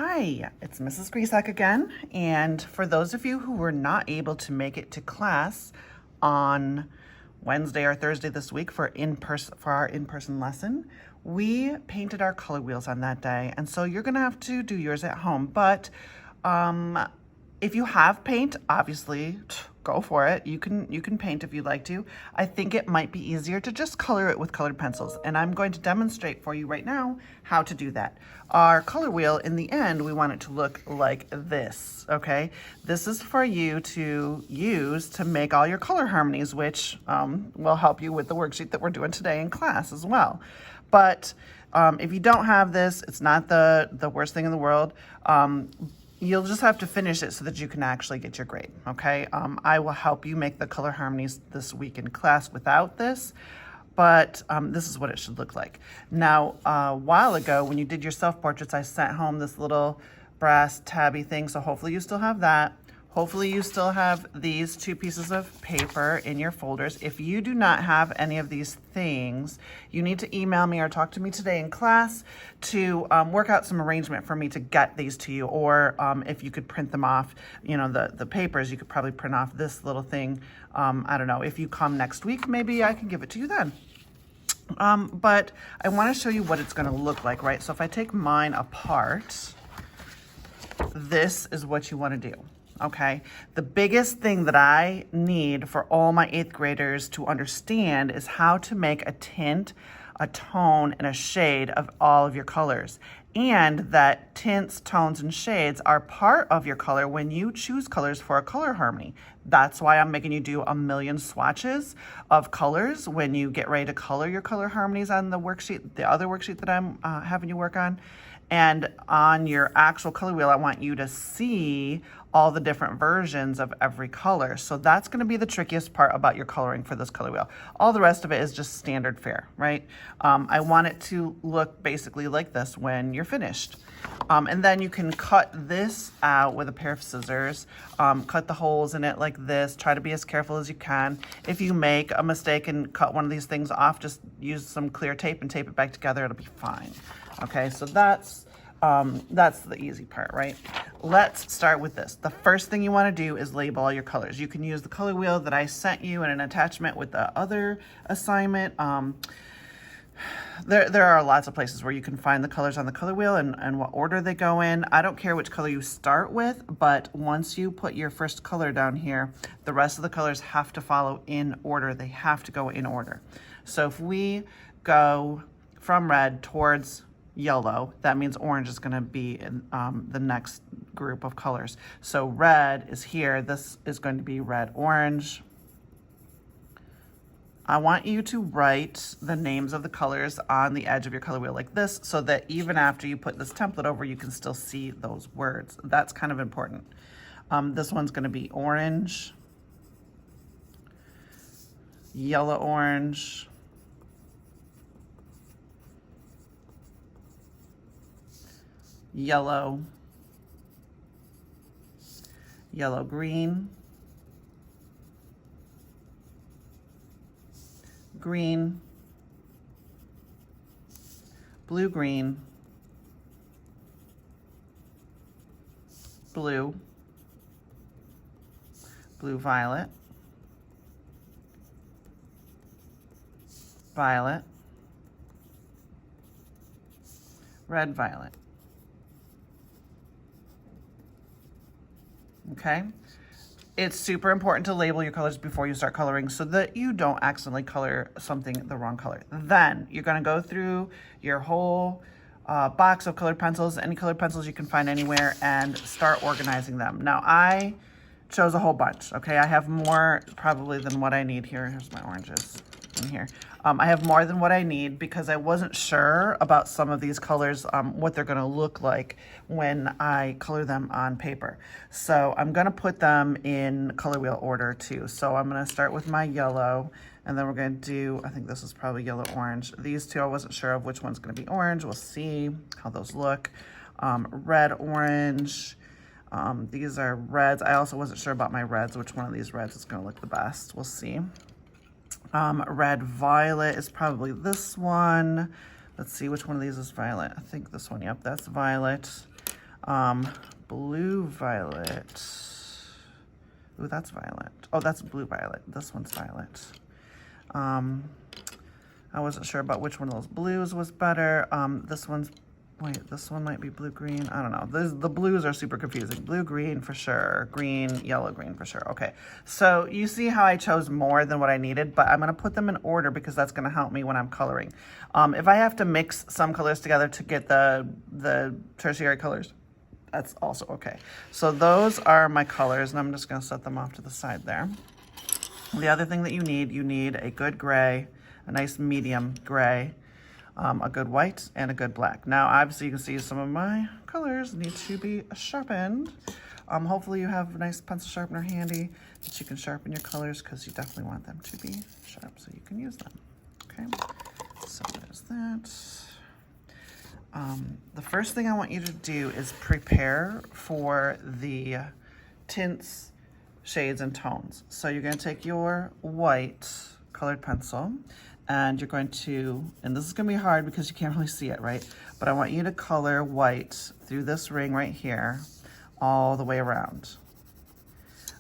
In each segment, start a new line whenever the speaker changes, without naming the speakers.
Hi, it's Mrs. Grisak again. And for those of you who were not able to make it to class on Wednesday or Thursday this week for our in-person lesson, we painted our color wheels on that day. And so you're gonna have to do yours at home. But if you have paint, obviously go for it. You can paint if you'd like to. I think it might be easier to just color it with colored pencils, and I'm going to demonstrate for you right now how to do that. Our color wheel, in the end, we want it to look like this, okay? This is for you to use to make all your color harmonies, which will help you with the worksheet that we're doing today in class as well. But if you don't have this, it's not the worst thing in the world. You'll just have to finish it so that you can actually get your grade, okay? I will help you make the color harmonies this week in class without this, but this is what it should look like. Now, a while ago, when you did your self-portraits, I sent home this little brass tabby thing, so hopefully you still have that. Hopefully you still have these 2 pieces of paper in your folders. If you do not have any of these things, you need to email me or talk to me today in class to work out some arrangement for me to get these to you. Or if you could print them off, you know, the papers, you could probably print off this little thing. I don't know, if you come next week, maybe I can give it to you then. But I want to show you what it's going to look like, right? So if I take mine apart, this is what you want to do. Okay, the biggest thing that I need for all my 8th graders to understand is how to make a tint, a tone, and a shade of all of your colors. And that tints, tones, and shades are part of your color when you choose colors for a color harmony. That's why I'm making you do a million swatches of colors when you get ready to color your color harmonies on the worksheet, the other worksheet that I'm having you work on. And on your actual color wheel, I want you to see all the different versions of every color. So that's going to be the trickiest part about your coloring for this color wheel. All the rest of it is just standard fare, right? I want it to look basically like this when you're finished. And then you can cut this out with a pair of scissors, cut the holes in it like this. Try to be as careful as you can. If you make a mistake and cut one of these things off, just use some clear tape and tape it back together. It'll be fine. Okay, so that's the easy part, right? Let's start with this. The first thing you want to do is label all your colors. You can use the color wheel that I sent you in an attachment with the other assignment. There are lots of places where you can find the colors on the color wheel and what order they go in. I don't care which color you start with, but once you put your first color down here, the rest of the colors have to follow in order. They have to go in order. So if we go from red towards yellow, that means orange is going to be in the next group of colors. So red is here. This is going to be red, orange. I want you to write the names of the colors on the edge of your color wheel like this, so that even after you put this template over, you can still see those words. That's kind of important. This one's going to be orange, yellow, orange, yellow, yellow, green, green, blue, green, blue, blue, violet, violet, red, violet. Okay, it's super important to label your colors before you start coloring so that you don't accidentally color something the wrong color. Then you're going to go through your whole box of colored pencils, any colored pencils you can find anywhere, and start organizing them. Now I chose a whole bunch, okay? I have more probably than what I need here. Here's my oranges in here. I have more than what I need because I wasn't sure about some of these colors, what they're going to look like when I color them on paper. So I'm going to put them in color wheel order too. So I'm going to start with my yellow, and then we're going to do, I think this is probably yellow, orange. These two, I wasn't sure of which one's going to be orange. We'll see how those look. Red, orange. These are reds. I also wasn't sure about my reds, which one of these reds is going to look the best. We'll see. Red, violet is probably this one. Let's see which one of these is violet. I think this one, yep, that's violet. Blue violet. Ooh, that's violet. Oh, that's blue violet. This one's violet. I wasn't sure about which one of those blues was better. This one's, wait, this one might be blue-green. I don't know. The blues are super confusing. Blue-green for sure. Green, yellow-green for sure. Okay, so you see how I chose more than what I needed, but I'm going to put them in order because that's going to help me when I'm coloring. If I have to mix some colors together to get the tertiary colors, that's also okay. So those are my colors, and I'm just going to set them off to the side there. The other thing that you need a good gray, a nice medium gray, a good white, and a good black. Now, obviously, you can see some of my colors need to be sharpened. Hopefully, you have a nice pencil sharpener handy that you can sharpen your colors because you definitely want them to be sharp so you can use them. Okay, so there's that. The first thing I want you to do is prepare for the tints, shades, and tones. So you're going to take your white colored pencil and you're going to, and this is going to be hard because you can't really see it, right? But I want you to color white through this ring right here all the way around.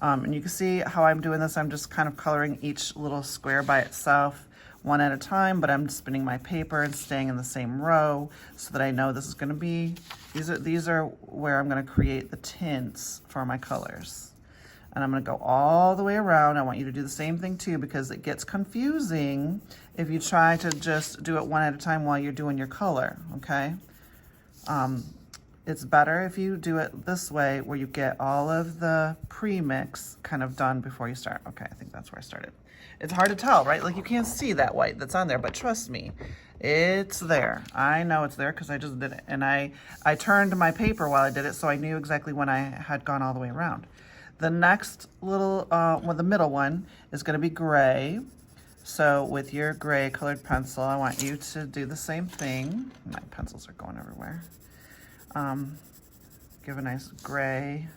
And you can see how I'm doing this. I'm just kind of coloring each little square by itself, one at a time, but I'm spinning my paper and staying in the same row so that I know this is going to be, these are where I'm going to create the tints for my colors. And I'm going to go all the way around. I want you to do the same thing too because it gets confusing if you try to just do it one at a time while you're doing your color, okay? It's better if you do it this way where you get all of the pre-mix kind of done before you start. Okay, I think that's where I started. It's hard to tell, right? Like you can't see that white that's on there, but trust me, it's there. I know it's there because I just did it. And I turned my paper while I did it so I knew exactly when I had gone all the way around. The next little, well, the middle one is going to be gray. So with your gray colored pencil, I want you to do the same thing. My pencils are going everywhere. Give a nice gray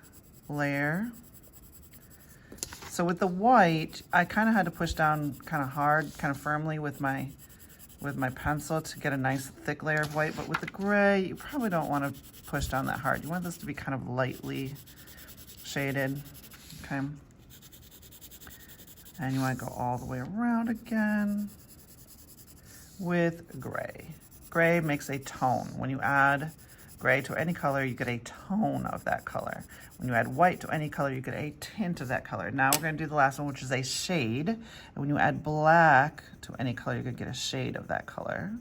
layer. So with the white, I kind of had to push down kind of hard, kind of firmly with my pencil to get a nice thick layer of white. But with the gray, you probably don't want to push down that hard. You want this to be kind of lightly shaded, okay? And you want to go all the way around again with gray. Gray makes a tone. When you add gray to any color, you get a tone of that color. When you add white to any color, you get a tint of that color. Now we're going to do the last one, which is a shade. And when you add black to any color, you're going to get a shade of that color.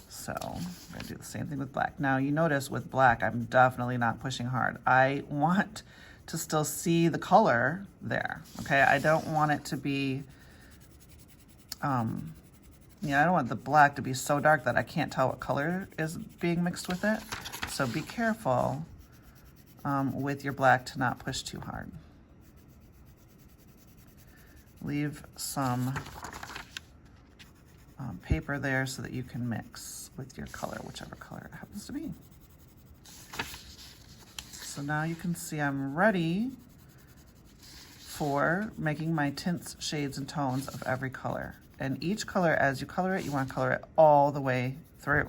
So I'm going to do the same thing with black. Now you notice with black, I'm definitely not pushing hard. I want to still see the color there, okay? I don't want it to be, I don't want the black to be so dark that I can't tell what color is being mixed with it. So be careful with your black to not push too hard. Leave some paper there so that you can mix with your color, whichever color it happens to be. So now you can see I'm ready for making my tints, shades, and tones of every color. And each color, as you color it, you want to color it all the way through.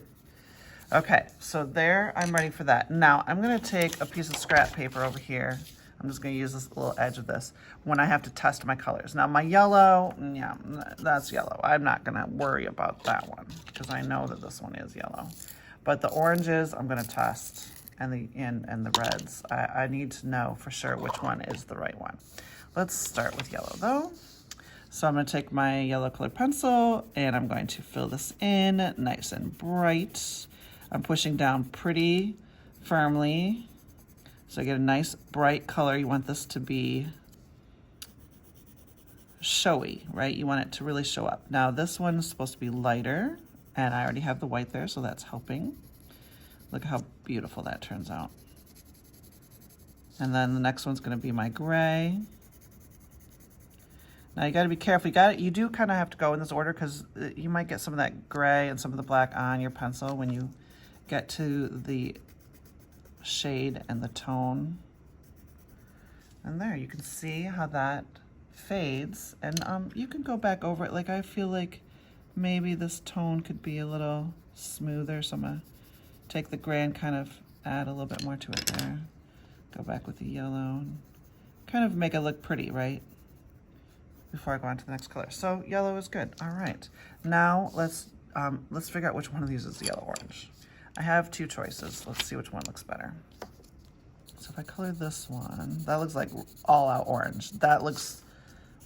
Okay, so there, I'm ready for that. Now, I'm going to take a piece of scrap paper over here. I'm just going to use this little edge of this when I have to test my colors. Now, my yellow, yeah, that's yellow. I'm not going to worry about that one because I know that this one is yellow. But the oranges, I'm going to test, and the reds. I need to know for sure which one is the right one. Let's start with yellow, though. So I'm going to take my yellow colored pencil and I'm going to fill this in nice and bright. I'm pushing down pretty firmly so I get a nice bright color. You want this to be showy, right? You want it to really show up. Now this one is supposed to be lighter and I already have the white there, so that's helping. Look how beautiful that turns out. And then the next one's going to be my gray. Now you got to be careful. You do kind of have to go in this order because you might get some of that gray and some of the black on your pencil when you get to the shade and the tone. And there, you can see how that fades. And you can go back over it. Like I feel like maybe this tone could be a little smoother. So I'm gonna take the gray and kind of add a little bit more to it there. Go back with the yellow and kind of make it look pretty, right? Before I go on to the next color. So yellow is good. All right. Now let's figure out which one of these is the yellow orange. I have two choices. Let's see which one looks better. So if I color this one, that looks like all out orange. That looks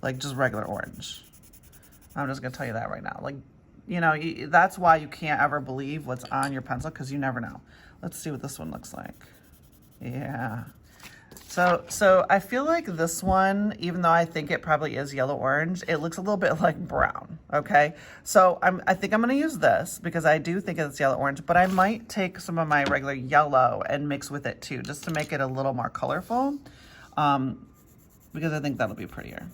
like just regular orange. I'm just gonna tell you that right now. Like, you know, that's why you can't ever believe what's on your pencil, because you never know. Let's see what this one looks like. Yeah. So I feel like this one, even though I think it probably is yellow orange, it looks a little bit like brown. Okay. So I think I'm going to use this because I do think it's yellow orange, but I might take some of my regular yellow and mix with it too, just to make it a little more colorful. Because I think that'll be prettier.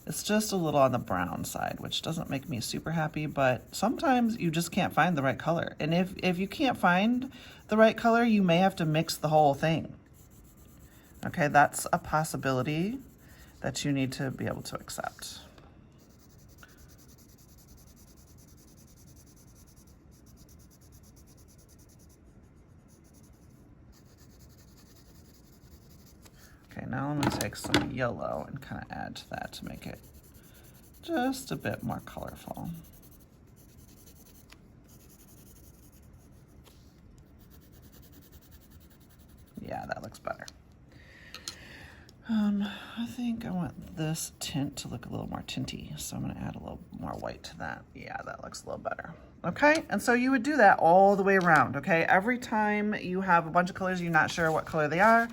It's just a little on the brown side, which doesn't make me super happy, but sometimes you just can't find the right color. And if you can't find the right color, you may have to mix the whole thing. Okay, that's a possibility that you need to be able to accept. Okay, now I'm gonna take some yellow and kind of add to that to make it just a bit more colorful. Yeah, that looks better. I think I want this tint to look a little more tinty, so I'm gonna add a little more white to that. Yeah, that looks a little better. Okay, and so you would do that all the way around, okay? Every time you have a bunch of colors, you're not sure what color they are,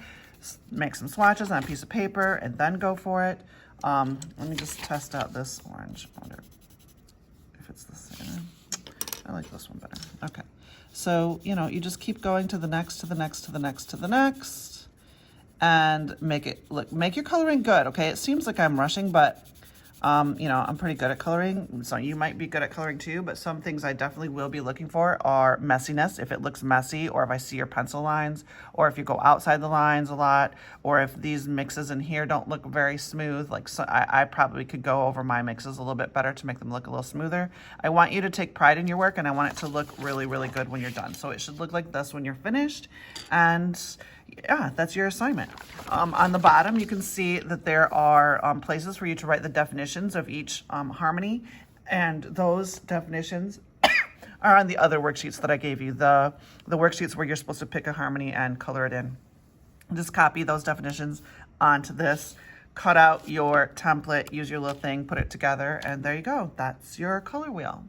make some swatches on a piece of paper and then go for it. Let me just test out this orange. I wonder if it's the same. I like this one better. Okay, so, you know, you just keep going to the next, to the next, to the next, to the next, and make your coloring good, okay? It seems like I'm rushing, but you know, I'm pretty good at coloring, so you might be good at coloring too, but some things I definitely will be looking for are messiness, if it looks messy, or if I see your pencil lines, or if you go outside the lines a lot, or if these mixes in here don't look very smooth, like so I probably could go over my mixes a little bit better to make them look a little smoother. I want you to take pride in your work, and I want it to look really, really good when you're done. So it should look like this when you're finished, and yeah, that's your assignment. On the bottom, you can see that there are places for you to write the definitions of each harmony, and those definitions are on the other worksheets that I gave you, the worksheets where you're supposed to pick a harmony and color it in. Just copy those definitions onto this, cut out your template, use your little thing, put it together, and there you go. That's your color wheel.